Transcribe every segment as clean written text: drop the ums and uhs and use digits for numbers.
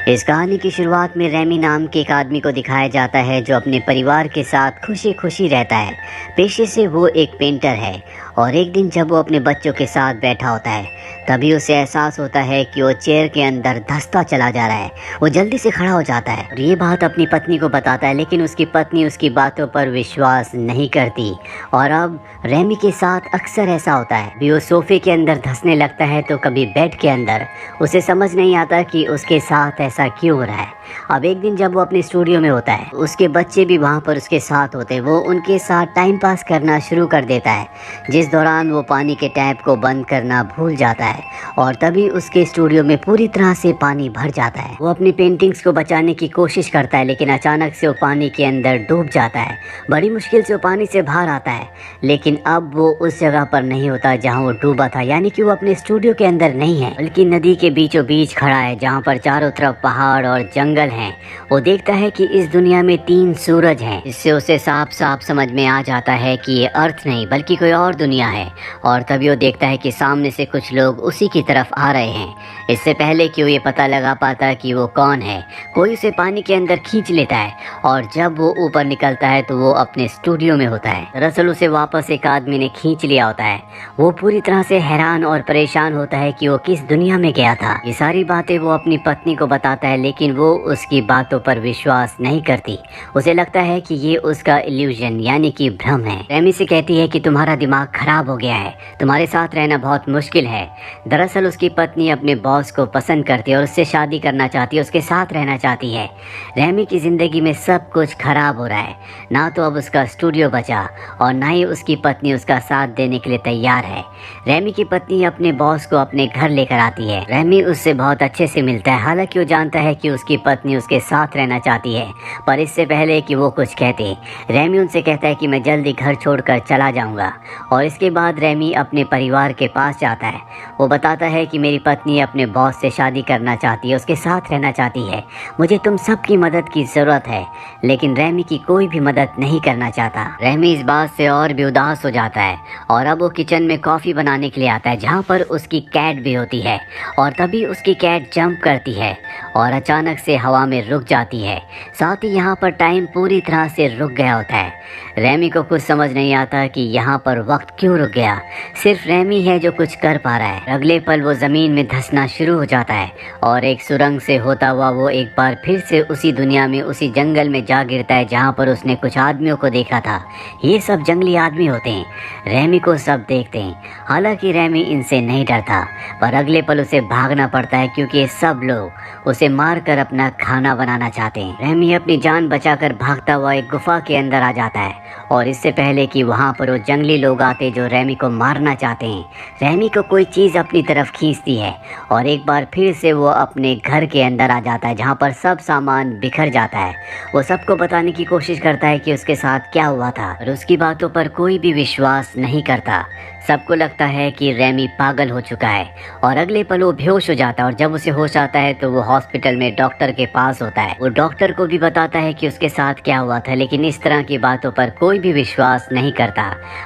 इस कहानी की शुरुआत में रैमी नाम के एक आदमी को दिखाया जाता है जो अपने परिवार के साथ खुशी खुशी रहता है। पेशे से वो एक पेंटर है और एक दिन जब वो अपने बच्चों के साथ बैठा होता है तभी उसे एहसास होता है कि वो चेयर के अंदर धंसता चला जा रहा है। वो जल्दी से खड़ा हो जाता है और ये बात अपनी पत्नी को बताता है, लेकिन उसकी पत्नी उसकी बातों पर विश्वास नहीं करती। और अब रैमी के साथ अक्सर ऐसा होता है, भी वो सोफे के अंदर धंसने लगता है तो कभी बेड के अंदर। उसे समझ नहीं आता कि उसके साथ ऐसा क्यों हो रहा है। अब एक दिन जब वो अपने स्टूडियो में होता है, उसके बच्चे भी वहाँ पर उसके साथ होते हैं। वो उनके साथ टाइम पास करना शुरू कर देता है, जिस दौरान वो पानी के टैप को बंद करना भूल जाता है और तभी उसके स्टूडियो में पूरी तरह से पानी भर जाता है। वो अपनी पेंटिंग्स को बचाने की कोशिश करता है, लेकिन अचानक से वो पानी के अंदर डूब जाता है। बड़ी मुश्किल से वो पानी से बाहर आता है, लेकिन अब वो उस जगह पर नहीं होता जहाँ वो डूबा था, यानी कि वो अपने स्टूडियो के अंदर नहीं है बल्कि नदी के बीचों बीच खड़ा है, जहाँ पर चारों तरफ पहाड़ और जंगल हैं। वो देखता है कि इस दुनिया में 3 सूरज हैं, जिससे उसे साफ साफ समझ में आ जाता है कि ये अर्थ नहीं बल्कि कोई और दुनिया है। और तभी वो देखता है कि सामने से कुछ लोग उसी की तरफ आ रहे हैं। इससे पहले कि वो ये पता लगा पाता कि वो कौन है, कोई उसे पानी के अंदर खींच लेता है और जब वो ऊपर निकलता है तो वो अपने स्टूडियो में होता है। दरअसल उसे वापस एक आदमी ने खींच लिया होता है। वो पूरी तरह से हैरान और परेशान होता है कि वो किस दुनिया में गया था। ये सारी बातें वो अपनी पत्नी को बताता है, लेकिन वो उसकी बातों पर विश्वास नहीं करती। उसे लगता है कि ये उसका इल्यूजन यानी कि भ्रम है। रैमी से कहती है कि तुम्हारा दिमाग खराब हो गया है, तुम्हारे साथ रहना बहुत मुश्किल है। दरअसल उसकी पत्नी अपने बॉस को पसंद करती है और उससे शादी करना चाहती है, उसके साथ रहना चाहती है। रैमी की ज़िंदगी में सब कुछ खराब हो रहा है, ना तो अब उसका स्टूडियो बचा और ना ही उसकी पत्नी उसका साथ देने के लिए तैयार है। रैमी की पत्नी अपने बॉस को अपने घर लेकर आती है। रैमी उससे बहुत अच्छे से मिलता है, हालांकि वो जानता है कि उसकी पत्नी उसके साथ रहना चाहती है। पर इससे पहले कि वो कुछ कहते, रैमी उनसे कहता है कि मैं जल्दी घर छोड़कर चला जाऊंगा। और इसके बाद रैमी अपने परिवार के पास जाता है। वो बताता है कि मेरी पत्नी अपने बॉस से शादी करना चाहती है, उसके साथ रहना चाहती है। मुझे तुम सबकी मदद की ज़रूरत है। लेकिन रैमी की कोई भी मदद नहीं करना चाहता। रैमी इस बात से और भी उदास हो जाता है और अब वो किचन में कॉफ़ी बनाने के लिए आता है, जहाँ पर उसकी कैट भी होती है। और तभी उसकी कैट जंप करती है और अचानक से हवा में रुक जाती है। साथ ही यहाँ पर टाइम पूरी तरह से रुक गया होता है। रैमी को कुछ समझ नहीं आता कि यहाँ पर वक्त क्यों रुक गया। सिर्फ रैमी है जो कुछ कर पा रहा है। अगले पल वो ज़मीन में धंसना शुरू हो जाता है और एक सुरंग से होता हुआ वो एक बार फिर से उसी दुनिया में, उसी जंगल में जा गिरता है जहाँ पर उसने कुछ आदमियों को देखा था। ये सब जंगली आदमी होते हैं। रैमी को सब देखते हैं, हालांकि रैमी इनसे नहीं डरता, पर अगले पल उसे भागना पड़ता है क्योंकि ये सब लोग उसे मारकर अपना खाना बनाना चाहते हैं। रैमी अपनी जान बचाकर भागता हुआ एक गुफा के अंदर आ जाता है और इससे पहले कि वहाँ पर वो जंगली लोग आते जो रैमी को मारना चाहते हैं, रैमी को कोई चीज़ अपनी तरफ खींचती है और एक बार फिर से वो अपने घर के अंदर आ जाता है, जहाँ पर सब सामान बिखर जाता है। वो सबको बताने की कोशिश करता है कि उसके साथ क्या हुआ था, और उसकी बातों पर कोई भी विश्वास नहीं करता। सबको लगता है कि रैमी पागल हो चुका है और अगले पल वो बेहोश हो जाता है। और जब उसे होश आता है तो वो हॉस्पिटल में डॉक्टर के पास होता है। वो डॉक्टर को भी बताता है कि उसके साथ क्या हुआ था, लेकिन इस तरह की बातों पर कोई भी विश्वास नहीं करता।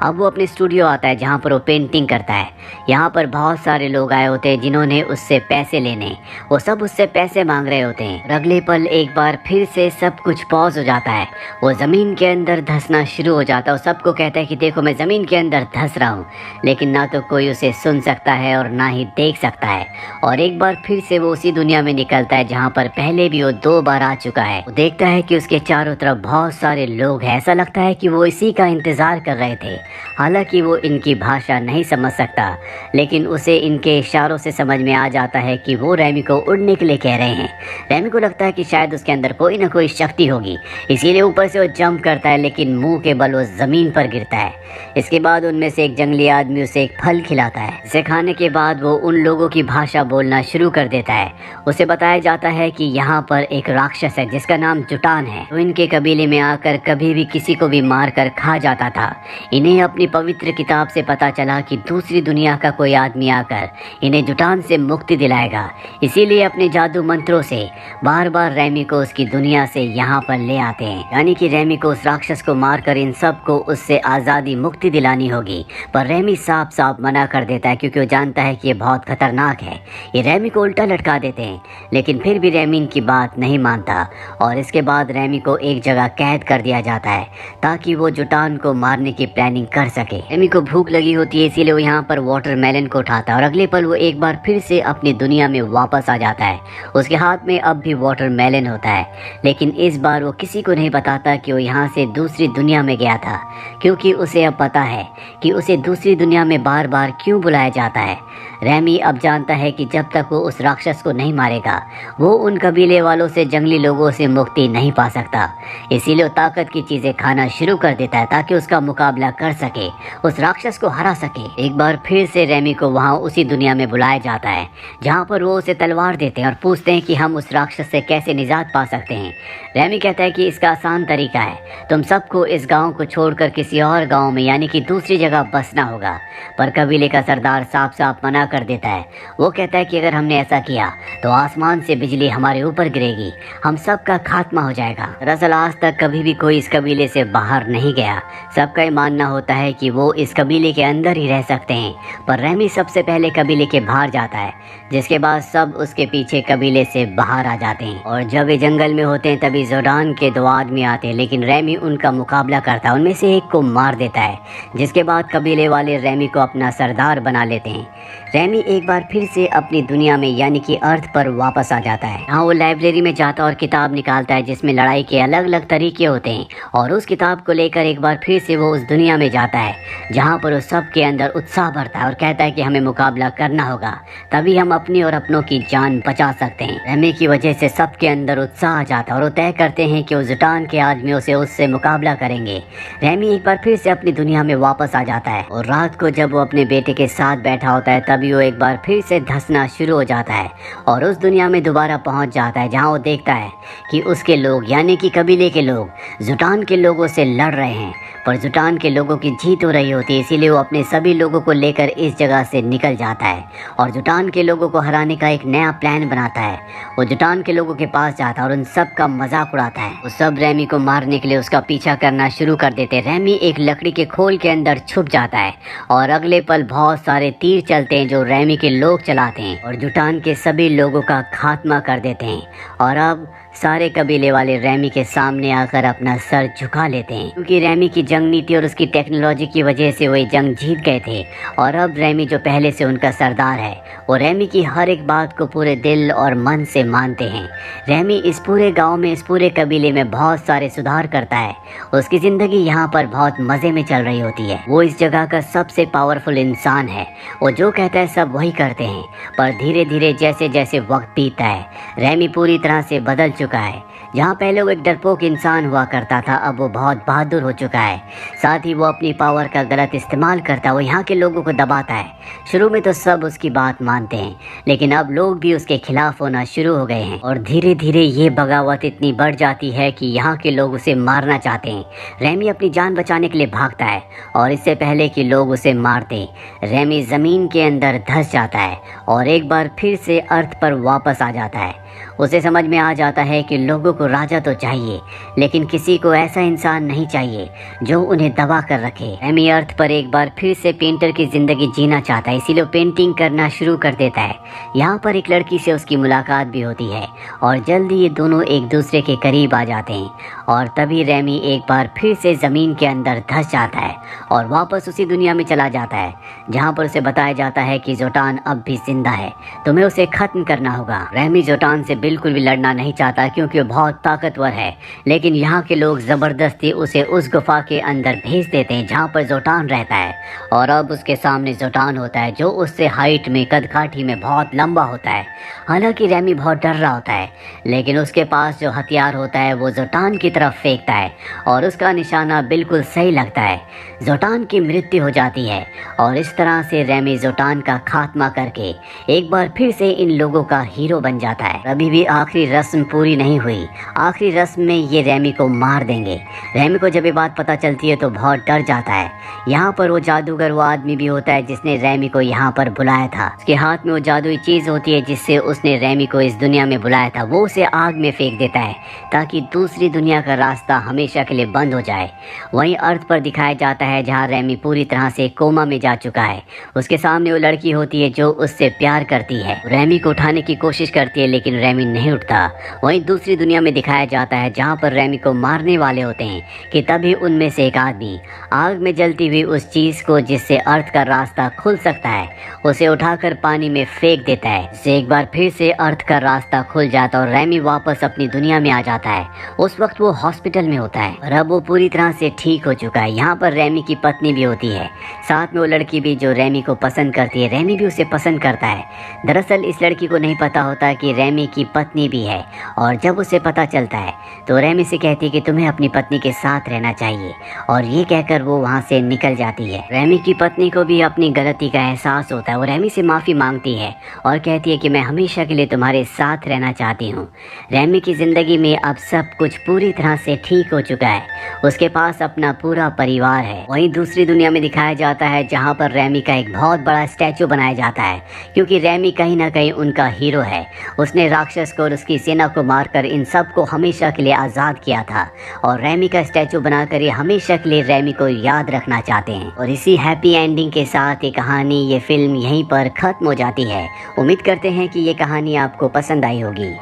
अब वो अपने स्टूडियो आता है जहाँ पर वो पेंटिंग करता है। यहाँ पर बहुत सारे लोग आए होते हैं जिन्होंने उससे पैसे लेने, वो सब उससे पैसे मांग रहे होते हैं। और अगले पल एक बार फिर से सब कुछ पॉज हो जाता है। वो ज़मीन के अंदर धंसना शुरू हो जाता है और सबको कहता है कि देखो मैं ज़मीन के अंदर धंस रहा हूँ, लेकिन ना तो कोई उसे सुन सकता है और ना ही देख सकता है। और एक बार फिर से वो उसी दुनिया में निकलता है जहाँ पर पहले भी वो 2 बार आ चुका है। वो देखता है कि उसके चारों तरफ बहुत सारे लोग हैं। ऐसा लगता है कि वो इसी का इंतज़ार कर रहे थे। हालांकि वो इनकी भाषा नहीं समझ सकता, लेकिन उसे इनके इशारों से समझ में आ जाता है कि वो रैमी को उड़ने के लिए कह रहे हैं। रैमी को लगता है कि शायद उसके अंदर कोई ना कोई शक्ति होगी, इसीलिए ऊपर से वो जंप करता है, लेकिन मुंह के बल वो ज़मीन पर गिरता है। इसके बाद उनमें से एक जंगली आदमी उसे एक फल खिलाता है, जिसे खाने के बाद वो उन लोगों की भाषा बोलना शुरू कर देता है। उसे बताया जाता है कि यहाँ पर एक राक्षस है जिसका नाम जुटान है, तो इनके कबीले में आकर कभी भी किसी को भी मार कर खा जाता था। इन्हें अपनी पवित्र किताब से पता चला कि दूसरी दुनिया का कोई आदमी आकर इन्हें जुटान से मुक्ति दिलाएगा, इसीलिए अपने जादू मंत्रों से बार बार रैमी को उसकी दुनिया से यहाँ पर ले आते हैं। यानी कि रैमी को उस राक्षस को मारकर इन सब को उससे आज़ादी मुक्ति दिलानी होगी। पर रेमी साफ साफ मना कर देता है क्योंकि वो जानता है कि ये बहुत खतरनाक है। ये रेमी को उल्टा लटका देते हैं, लेकिन फिर भी रेमी इनकी बात नहीं मानता और इसके बाद रेमी को एक जगह कैद कर दिया जाता है ताकि वो जुटान को मारने की प्लानिंग कर सके। रेमी को भूख लगी होती है, इसीलिए वो यहाँ पर वाटरमेलन को उठाता है और अगले पल वो एक बार फिर से अपनी दुनिया में वापस आ जाता है। उसके हाथ में अब भी वाटरमेलन होता है, लेकिन इस बार वो किसी को नहीं बताता कि वो यहाँ से दूसरी दुनिया में गया था, क्योंकि उसे अब पता है कि उसे दूसरी दुनिया में बार बार क्यों बुलाया जाता है। रेमी अब जानता है कि जब तक वो उस राक्षस को नहीं मारेगा वो उन कबीले वालों से, जंगली लोगों से मुक्ति नहीं पा सकता। इसीलिए वो ताकत की चीजें खाना शुरू कर देता है ताकि उसका मुकाबला कर सके, उस राक्षस को हरा सके। एक बार फिर से रेमी को वहाँ उसी दुनिया में बुलाया जाता है जहाँ पर वो उसे तलवार देते हैं और पूछते हैं कि हम उस राक्षस से कैसे निजात पा सकते हैं। रेमी कहता है कि इसका आसान तरीका है, तुम सबको इस गाँव को छोड़कर किसी और गाँव में यानी कि दूसरी जगह बसना होगा। पर कबीले का सरदार साफ साफ मना कर देता है। वो कहता है कि अगर हमने ऐसा किया तो आसमान से बिजली हमारे ऊपर गिरेगी, हम सब का खात्मा हो जाएगा। दरअसल आज तक कभी भी कोई इस कबीले से बाहर नहीं गया, सबका ये मानना होता है कि वो इस कबीले के अंदर ही रह सकते हैं। पर रेमी सबसे पहले कबीले के बाहर जाता है, जिसके बाद सब उसके पीछे कबीले से बाहर आ जाते हैं। और जब वे जंगल में होते हैं तभी जोडान के 2 आदमी आते हैं, लेकिन रेमी उनका मुकाबला करता है, उनमें से एक को मार देता है, जिसके बाद कबीले वाले रेमी को अपना सरदार बना लेते हैं। रेमी एक बार फिर से अपनी दुनिया में यानी कि अर्थ पर वापस आ जाता है। यहाँ वो लाइब्रेरी में जाता और किताब निकालता है जिसमें लड़ाई के अलग अलग तरीके होते हैं, और उस किताब को लेकर एक बार फिर से वो उस दुनिया में जाता है जहाँ पर उस सब के अंदर उत्साह भरता है और कहता है कि हमें मुकाबला करना होगा, तभी हम अपनी और अपनों की जान बचा सकते हैं। रेमी की वजह से सबके अंदर उत्साह आ जाता है और वो तय करते हैं कि वो जुटान के आदमियों से उससे मुकाबला करेंगे। रेमी एक बार फिर से अपनी दुनिया में वापस आ जाता है और रात को जब वो अपने बेटे के साथ बैठा होता है तभी वो एक बार फिर से धंसना शुरू हो जाता है और उस दुनिया में दोबारा पहुंच जाता है जहां वो देखता है कि उसके लोग यानी कि कबीले के लोग जुटान के लोगों से लड़ रहे हैं, पर जुटान के लोगों की जीत हो रही होती है। इसीलिए वो अपने सभी लोगों को लेकर इस जगह से निकल जाता है और जुटान के लोगों को हराने का एक नया प्लान बनाता है। वो जुटान के लोगों के पास जाता है और उन सब का मजाक उड़ाता है। वो सब रेमी को मारने के लिए उसका पीछा करना शुरू कर देते हैं। रेमी एक लकड़ी के खोल के अंदर छुप जाता है और अगले पल बहुत सारे तीर चलते हैं जो रेमी के लोग चलाते हैं और जुटान के सभी लोगों का खात्मा कर देते हैं। और अब सारे कबीले वाले रेमी के सामने आकर अपना सर झुका लेते हैं, क्योंकि रेमी की जंग नीति और उसकी टेक्नोलॉजी की वजह से वो ये जंग जीत गए थे। और अब रेमी जो पहले से उनका सरदार है वो रेमी की हर एक बात को पूरे दिल और मन से मानते हैं। रेमी इस पूरे गांव में, इस पूरे कबीले में बहुत सारे सुधार करता है। उसकी ज़िंदगी यहाँ पर बहुत मज़े में चल रही होती है। वो इस जगह का सबसे पावरफुल इंसान है। वो जो कहता है सब वही करते हैं। पर धीरे धीरे जैसे जैसे वक्त बीतता है रेमी पूरी तरह से बदल चुका है। जहाँ पहले वो एक डरपोक इंसान हुआ करता था अब वो बहुत बहादुर हो चुका है। साथ ही वो अपनी पावर का गलत इस्तेमाल करता है, वो यहाँ के लोगों को दबाता है। शुरू में तो सब उसकी बात मानते हैं, लेकिन अब लोग भी उसके खिलाफ होना शुरू हो गए हैं और धीरे धीरे ये बगावत इतनी बढ़ जाती है कि यहाँ के लोग उसे मारना चाहते हैं। रेमी अपनी जान बचाने के लिए भागता है और इससे पहले कि लोग उसे मार दें रेमी ज़मीन के अंदर धंस जाता है और एक बार फिर से अर्थ पर वापस आ जाता है। उसे समझ में आ जाता है कि लोगों को राजा तो चाहिए, लेकिन किसी को ऐसा इंसान नहीं चाहिए जो उन्हें दबा कर रखे। रेमी अर्थ पर एक बार फिर से पेंटर की ज़िंदगी जीना चाहता है, इसीलिए पेंटिंग करना शुरू कर देता है। यहाँ पर एक लड़की से उसकी मुलाकात भी होती है और जल्दी ये दोनों एक दूसरे के करीब आ जाते हैं। और तभी रेमी एक बार फिर से ज़मीन के अंदर धंस जाता है और वापस उसी दुनिया में चला जाता है जहाँ पर उसे बताया जाता है कि जोटान अब भी जिंदा है, तुम्हें उसे ख़त्म करना होगा। रेमी जोटान से बिल्कुल भी लड़ना नहीं चाहता क्योंकि वो बहुत ताकतवर है, लेकिन यहाँ के लोग ज़बरदस्ती उसे उस गुफा के अंदर भेज देते हैं जहाँ पर जोटान रहता है। और अब उसके सामने जोटान होता है जो उससे हाइट में, कदकाठी में बहुत लंबा होता है। हालांकि रेमी बहुत डर रहा होता है, लेकिन उसके पास जो हथियार होता है वो जोटान की तरफ फेंकता है और उसका निशाना बिल्कुल सही लगता है। जोटान की मृत्यु हो जाती है और इस तरह से रेमी जोटान का खात्मा करके एक बार फिर से इन लोगों का हीरो बन जाता है। अभी भी आखिरी रस्म पूरी नहीं हुई आखिरी रस्म में ये रैमी को मार देंगे। रैमी को जब ये बात पता चलती है तो बहुत डर जाता है। यहाँ पर वो जादूगर वो आदमी भी होता है जिसने रैमी को यहाँ पर बुलाया था। उसके हाथ में वो जादुई चीज होती है जिससे उसने रैमी को इस दुनिया में बुलाया था। वो उसे आग में फेंक देता है ताकि दूसरी दुनिया का रास्ता हमेशा के लिए बंद हो जाए। वहीं अर्थ पर दिखाया जाता है जहाँ रैमी पूरी तरह से कोमा में जा चुका है। उसके सामने वो लड़की होती है जो उससे प्यार करती है। रैमी को उठाने की कोशिश करती है लेकिन रैमी नहीं उठता। वहीं दूसरी दुनिया में दिखाया जाता है जहाँ पर रैमी को मारने वाले होते हैं कि तभी उनमें से एक आदमी आग में जलती हुई उस चीज को जिससे अर्थ का रास्ता खुल सकता है उसे उठाकर पानी में फेंक देता है। इससे एक बार फिर से अर्थ का रास्ता खुल जाता है और रैमी वापस अपनी दुनिया में आ जाता है। उस वक्त वो हॉस्पिटल में होता है और अब वो पूरी तरह से ठीक हो चुका है। यहाँ पर रैमी की पत्नी भी होती है, साथ में वो लड़की भी जो रैमी को पसंद करती है। रैमी भी उसे पसंद करता है। दरअसल इस लड़की को नहीं पता होता कि रैमी की पत्नी भी है और जब उसे पता चलता है तो रैमी से कहती है कि तुम्हें अपनी पत्नी के साथ रहना चाहिए और ये कहकर वो वहाँ से निकल जाती है। रैमी की पत्नी को भी अपनी गलती का एहसास होता है। वो रैमी से माफ़ी मांगती है और कहती है कि मैं हमेशा के लिए तुम्हारे साथ रहना चाहती हूँ। रैमी की ज़िंदगी में अब सब कुछ पूरी तरह से ठीक हो चुका है। उसके पास अपना पूरा परिवार है। वहीं दूसरी दुनिया में दिखाया जाता है जहाँ पर रैमी का एक बहुत बड़ा स्टैचू बनाया जाता है क्योंकि रैमी कहीं ना कहीं उनका हीरो है। उसने राक्षस को और उसकी सेना को मारकर इन सब को हमेशा के लिए आज़ाद किया था और रैमी का स्टैचू बनाकर ये हमेशा के लिए रैमी को याद रखना चाहते हैं। और इसी हैप्पी एंडिंग के साथ ये कहानी, ये फिल्म यहीं पर ख़त्म हो जाती है। उम्मीद करते हैं कि ये कहानी आपको पसंद आई होगी।